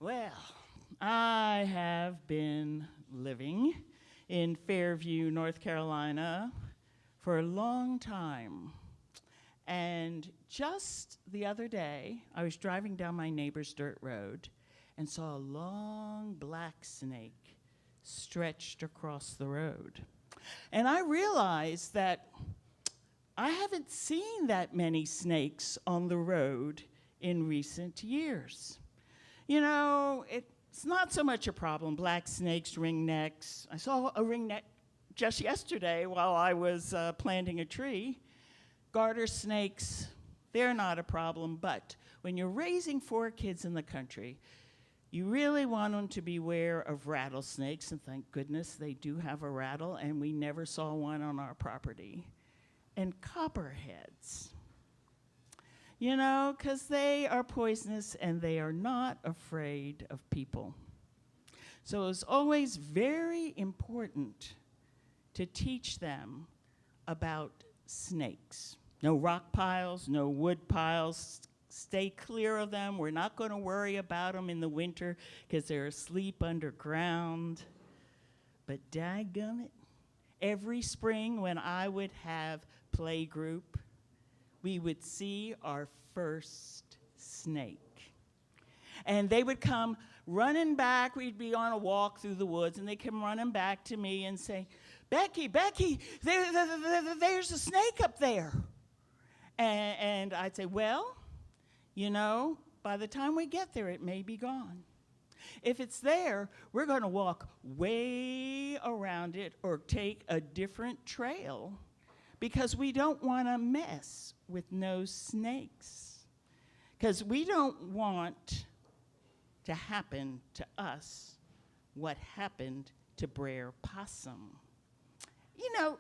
Well, I have been living in Fairview, North Carolina for a long time. And just the other day, I was driving down my neighbor's dirt road and saw a long black snake stretched across the road. And I realized that I haven't seen that many snakes on the road in recent years. You know, it's not so much a problem, black snakes, ringnecks. I saw a ringneck just yesterday while I was planting a tree. Garter snakes, they're not a problem, but when you're raising 4 kids in the country, you really want them to beware of rattlesnakes, and thank goodness they do have a rattle, and we never saw one on our property. And copperheads. You know, because they are poisonous and they are not afraid of people. So it's always very important to teach them about snakes. No rock piles, no wood piles. Stay clear of them. We're not going to worry about them in the winter because they're asleep underground. But dadgummit, every spring when I would have playgroup, we would see our first snake. And they would come running back. We'd be on a walk through the woods, and they'd come running back to me and say, Becky, there's a snake up there. And I'd say, well, you know, by the time we get there, it may be gone. If it's there, we're going to walk way around it or take a different trail because we don't want to mess with no snakes. Because we don't want to happen to us what happened to Brer Possum. You know,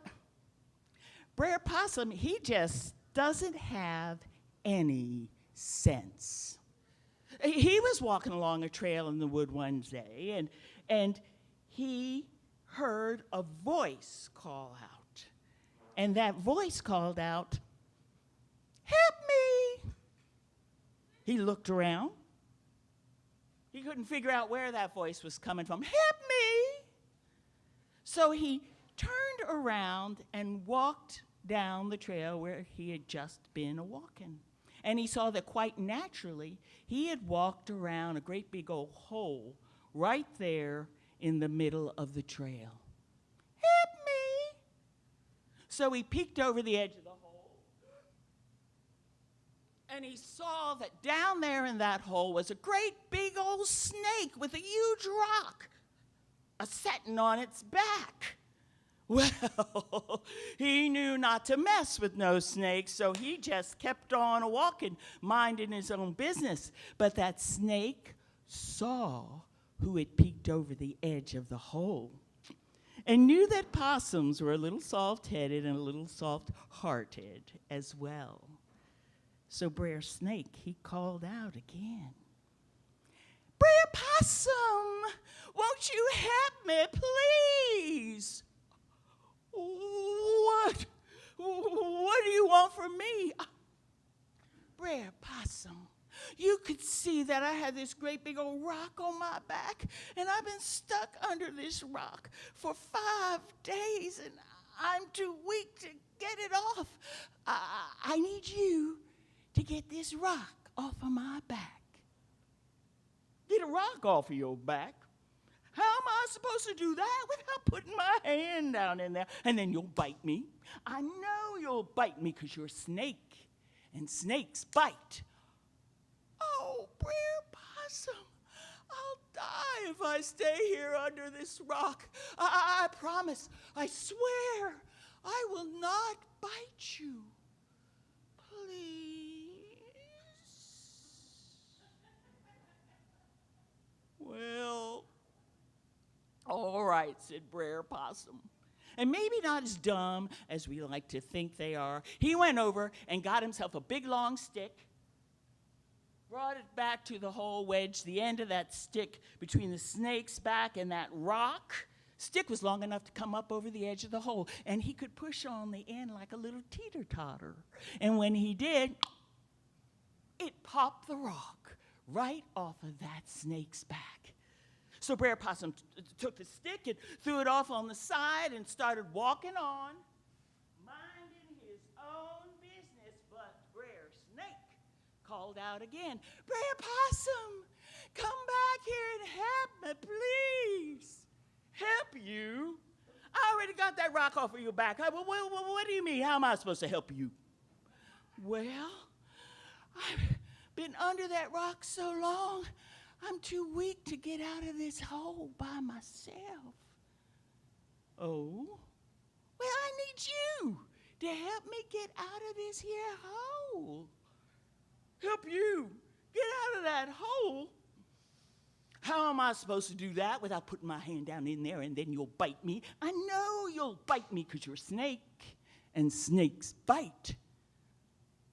Brer Possum, he just doesn't have any sense. He was walking along a trail in the wood one day, and he heard a voice call out. And that voice called out, "Help me!" He looked around. He couldn't figure out where that voice was coming from. "Help me!" So he turned around and walked down the trail where he had just been a-walking. And he saw that quite naturally, he had walked around a great big old hole right there in the middle of the trail. "Help me!" So he peeked over the edge of the hole, and he saw that down there in that hole was a great big old snake with a huge rock a-setting on its back. Well, he knew not to mess with no snakes, so he just kept on a-walking, minding his own business. But that snake saw who had peeked over the edge of the hole and knew that possums were a little soft-headed and a little soft-hearted as well. So Brer Snake, he called out again, "Brer Possum, won't you help me, please?" What do you want from me?" "Brer Possum, you could see that I had this great big old rock on my back, and I've been stuck under this rock for 5 days, and I'm too weak to get it off. I need you to get this rock off of my back." "Get a rock off of your back? How am I supposed to do that without putting my hand down in there? And then you'll bite me. I know you'll bite me because you're a snake, and snakes bite." "Oh, Brer Possum, I'll die if I stay here under this rock. I promise, I swear, I will not bite you. Please." "Well, all right," said Brer Possum. And maybe not as dumb as we like to think they are, he went over and got himself a big long stick, brought it back to the hole, wedged the end of that stick between the snake's back and that rock. Stick was long enough to come up over the edge of the hole, and he could push on the end like a little teeter-totter. And when he did, it popped the rock right off of that snake's back. So Brer Possum took the stick and threw it off on the side and started walking on, minding his own business. But Brer Snake called out again, "Brer Possum, come back here and help me, please." "Help you? I already got that rock off of your back. What do you mean? How am I supposed to help you?" "Well, I've been under that rock so long, I'm too weak to get out of this hole by myself." "Oh? Well, I need you to help me get out of this here hole." "Help you get out of that hole? How am I supposed to do that without putting my hand down in there and then you'll bite me? I know you'll bite me because you're a snake, and snakes bite."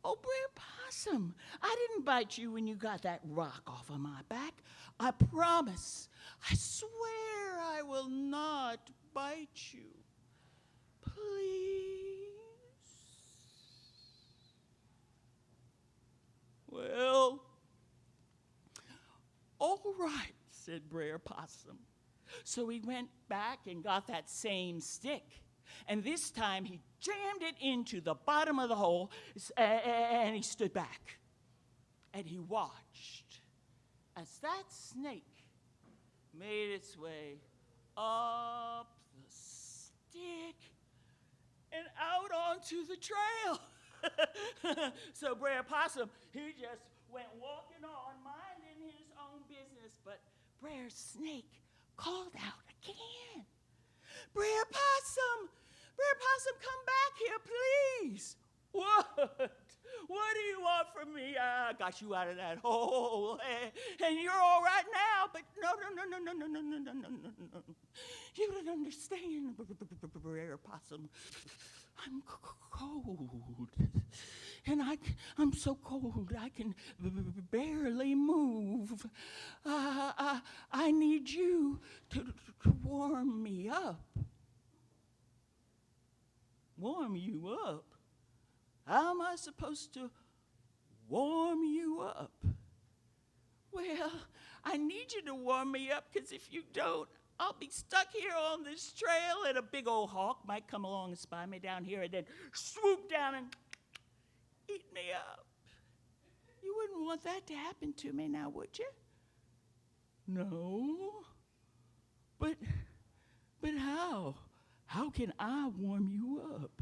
"Oh, Brer Possum, I didn't bite you when you got that rock off of my back. I promise. I swear I will not bite you. Please." "Well, all right," said Brer Possum. So he went back and got that same stick. And this time he jammed it into the bottom of the hole, and he stood back. And he watched as that snake made its way up the stick and out onto the trail. So Brer Possum, he just went walking on, minding his own business. But Brer Snake called out again, "Brer Possum, Brer Possum, come back here, please." What do you want from me? I got you out of that hole, and you're all right now, but no. You don't understand, Brer Possum. I'm cold, and I'm so cold I can barely move. I need you to warm me up. Warm you up? How am I supposed to warm you up? "Well, I need you to warm me up, because if you don't, I'll be stuck here on this trail, and a big old hawk might come along and spy me down here and then swoop down and eat me up. You wouldn't want that to happen to me now, would you?" "No. But how? How can I warm you up?"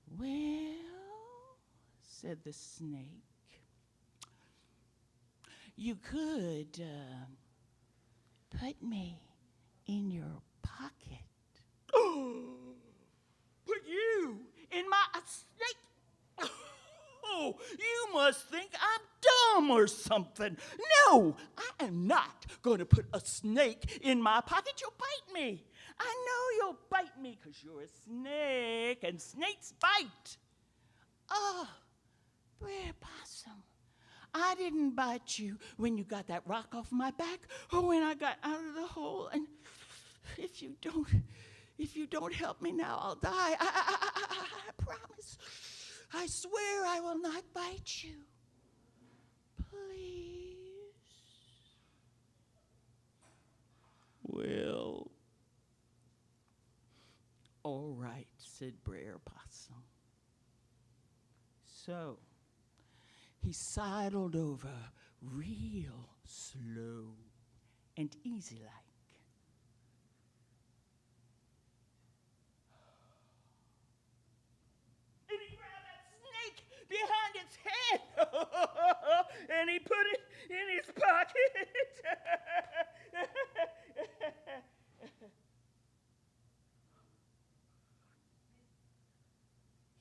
"Well," said the snake, "you could put me in your pocket." "Put you in my snake? Oh, you must think I'm dumb or something. No, I am not going to put a snake in my pocket. You'll bite me. I know you'll bite me because you're a snake, and snakes bite." "Oh, Brer Possum, I didn't bite you when you got that rock off my back or when I got out of the hole. And if you don't help me now, I'll die. I promise. I swear I will not bite you. Please." "Well, all right," said Brer Possum. So he sidled over real slow and easy-like. And he grabbed that snake behind its head, and he put it in his pocket.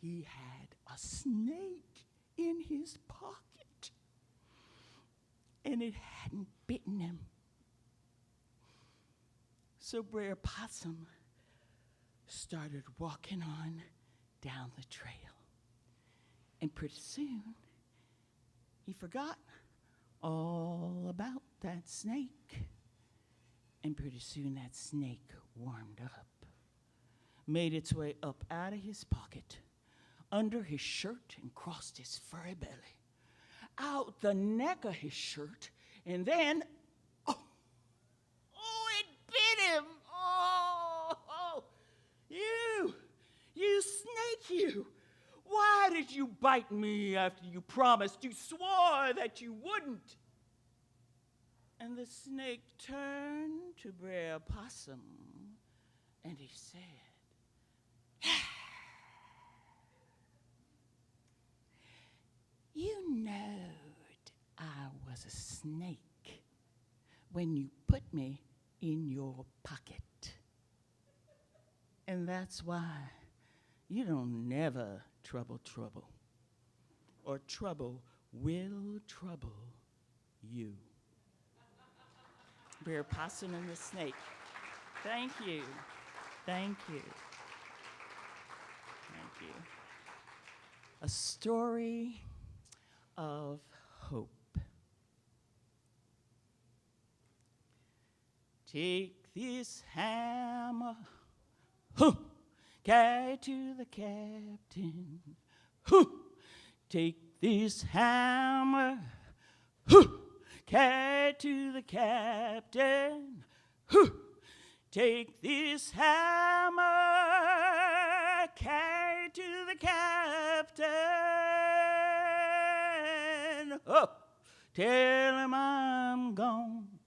He had a snake in his pocket, and it hadn't bitten him. So Brer Possum started walking on down the trail. And pretty soon, he forgot all about that snake. And pretty soon that snake warmed up, made its way up out of his pocket, under his shirt, and crossed his furry belly, out the neck of his shirt, and then, it bit him. Oh, you snake, you. Why did you bite me after you promised? You swore that you wouldn't. And the snake turned to Brer Possum, and he said, "You knowed I was a snake when you put me in your pocket. And that's why you don't never trouble, or trouble will trouble you." Brer Possum and the Snake. Thank you. Thank you. Thank you. A story of hope. Take this hammer, carry to the captain. Take this hammer, carry to the captain. Take this hammer, carry to the captain. Tell him I'm gone.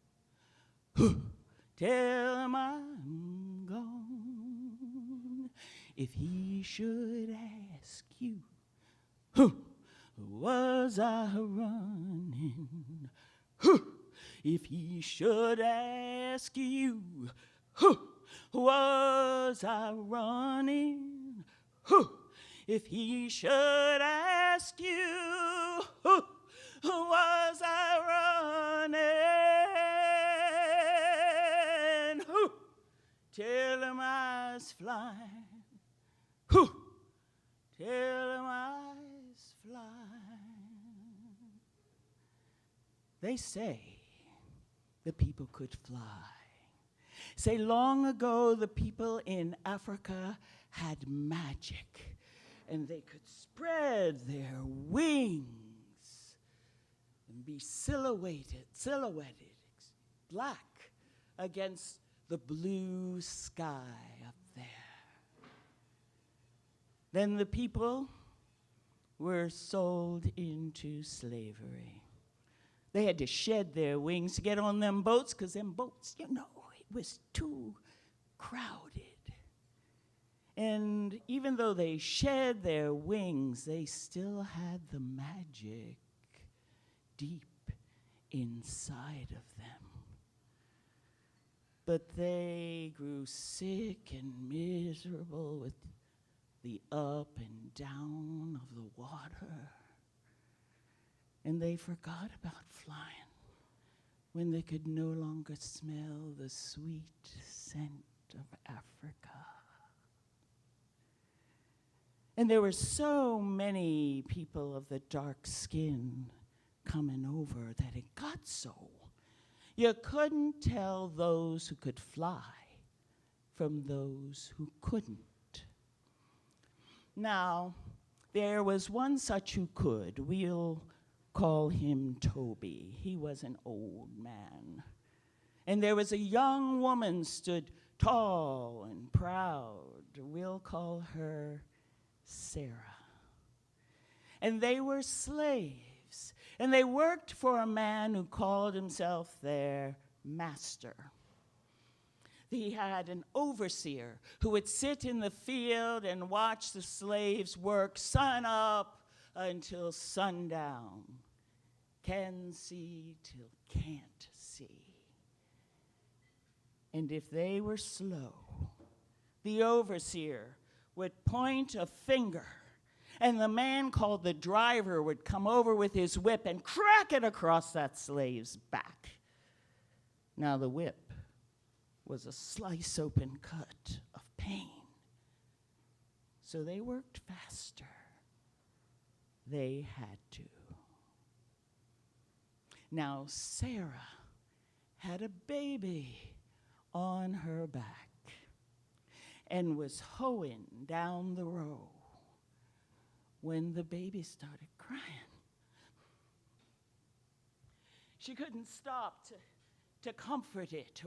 Tell him I'm gone. If he should ask you, was I running? If he should ask you, was I running? If he should ask you, was I running? Tell him I was flying. Tell him I was flying. They say the people could fly. Say long ago the people in Africa had magic, and they could spread their wings and be silhouetted black against the blue sky up there. Then the people were sold into slavery. They had to shed their wings to get on them boats, because them boats, it was too crowded. And even though they shed their wings, they still had the magic deep inside of them. But they grew sick and miserable with the up and down of the water. And they forgot about flying when they could no longer smell the sweet scent of Africa. And there were so many people of the dark skin coming over that it got so you couldn't tell those who could fly from those who couldn't. Now, there was one such who could. We'll call him Toby. He was an old man. And there was a young woman stood tall and proud. We'll call her Sarah. And they were slaves, and they worked for a man who called himself their master. He had an overseer who would sit in the field and watch the slaves work sun up until sundown. Can see till can't see. And if they were slow, the overseer would point a finger, and the man called the driver would come over with his whip and crack it across that slave's back. Now the whip was a slice open cut of pain. So they worked faster. They had to. Now Sarah had a baby on her back and was hoeing down the row when the baby started crying. She couldn't stop to comfort it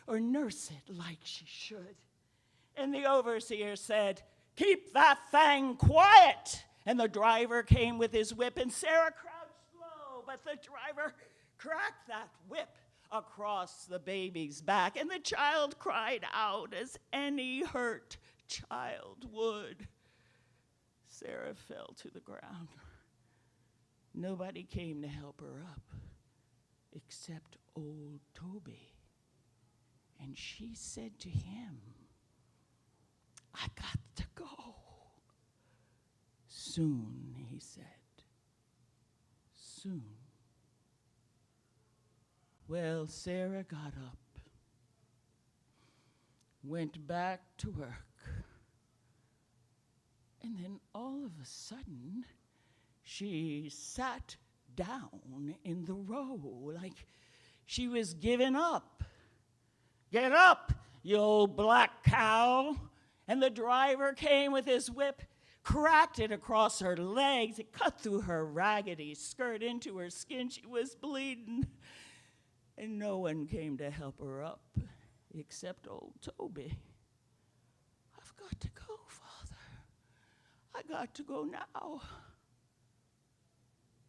or nurse it like she should. And the overseer said, "Keep that thing quiet." And the driver came with his whip, and Sarah crouched low, but the driver cracked that whip across the baby's back, and the child cried out as any hurt child would. Sarah fell to the ground. Nobody came to help her up except old Toby. And she said to him, "I got to go." "Soon," he said. "Soon." Well, Sarah got up, went back to work, and then all of a sudden, she sat down in the row like she was giving up. "Get up, you old black cow." And the driver came with his whip, cracked it across her legs. It cut through her raggedy skirt into her skin. She was bleeding. And no one came to help her up except old Toby. "I've got to go, Father. I got to go now."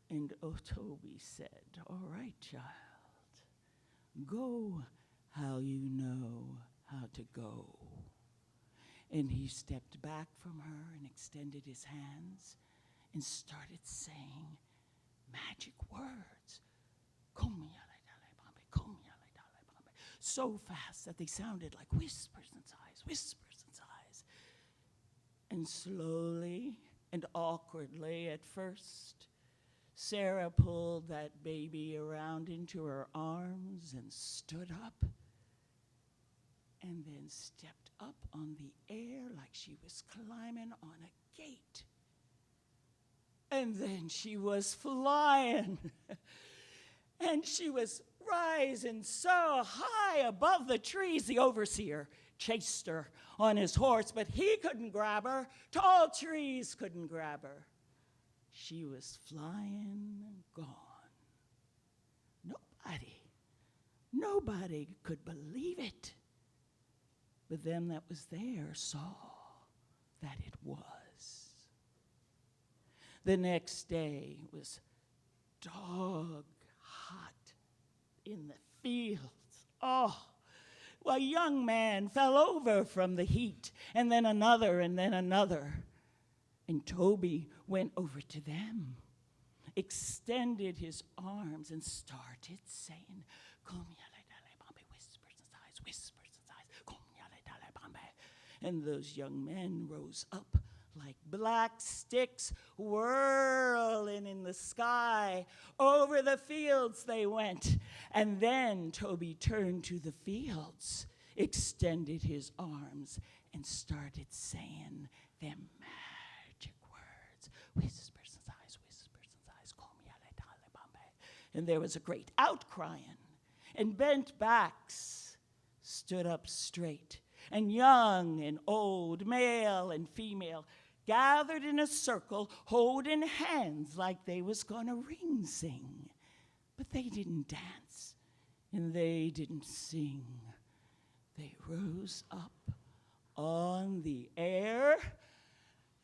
And Toby said, "All right, child, go how you know how to go." And he stepped back from her and extended his hands and started saying magic words. So fast that they sounded like whispers and sighs, whispers and sighs. And slowly and awkwardly at first, Sarah pulled that baby around into her arms and stood up, and then stepped up on the air like she was climbing on a gate. And then she was flying. And she was rising so high above the trees. The overseer chased her on his horse, but he couldn't grab her. Tall trees couldn't grab her. She was flying and gone. Nobody could believe it. But them that was there saw that it was. The next day was dog hot in the fields. Oh, well, a young man fell over from the heat, and then another, and then another. And Toby went over to them, extended his arms, and started saying, whispers and sighs, whispers and sighs. And those young men rose up like black sticks whirling in the sky. Over the fields they went. And then Toby turned to the fields, extended his arms, and started saying them magic words. Whispers and sighs, whispers and sighs. And there was a great outcrying, and bent backs stood up straight, and young and old, male and female, gathered in a circle, holding hands like they was gonna ring sing. But they didn't dance, and they didn't sing. They rose up on the air,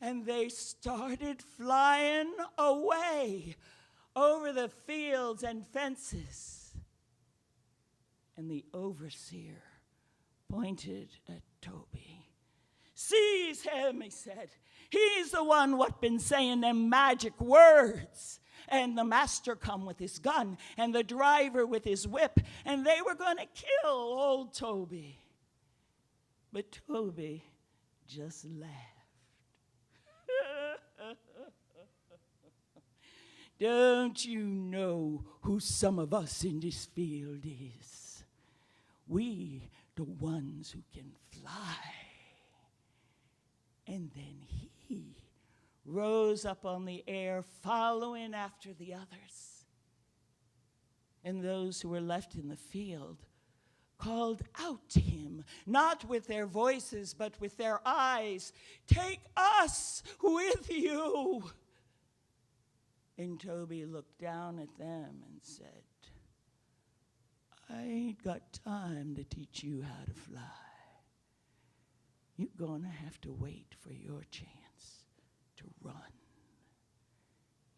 and they started flying away over the fields and fences. And the overseer pointed at Toby. "Seize him," he said. "He's the one what been saying them magic words." And the master come with his gun, and the driver with his whip, and they were going to kill old Toby. But Toby just laughed. "Don't you know who some of us in this field is? We the ones who can fly." And then he rose up on the air, following after the others. And those who were left in the field called out to him, not with their voices, but with their eyes, "Take us with you." And Toby looked down at them and said, I ain't got time to teach you how to fly. You're gonna have to wait for your chance to run.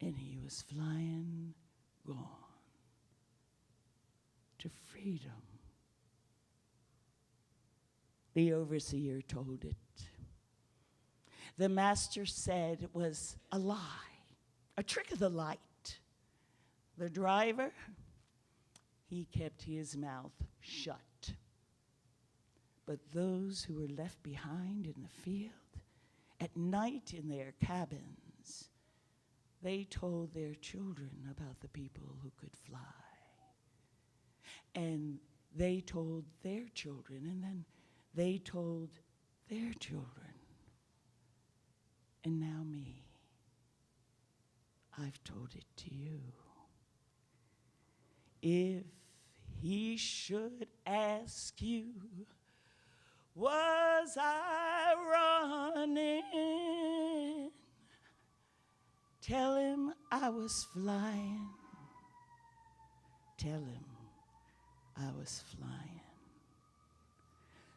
And he was flying, gone, to freedom. The overseer told it. The master said it was a lie, a trick of the light. The driver, he kept his mouth shut. But those who were left behind in the field, at night in their cabins, they told their children about the people who could fly. And they told their children, and then they told their children. And now me, I've told it to you. If he should ask you, was I running? Tell him I was flying. Tell him I was flying.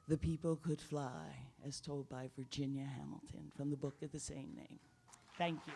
The people could fly, as told by Virginia Hamilton from the book of the same name. Thank you.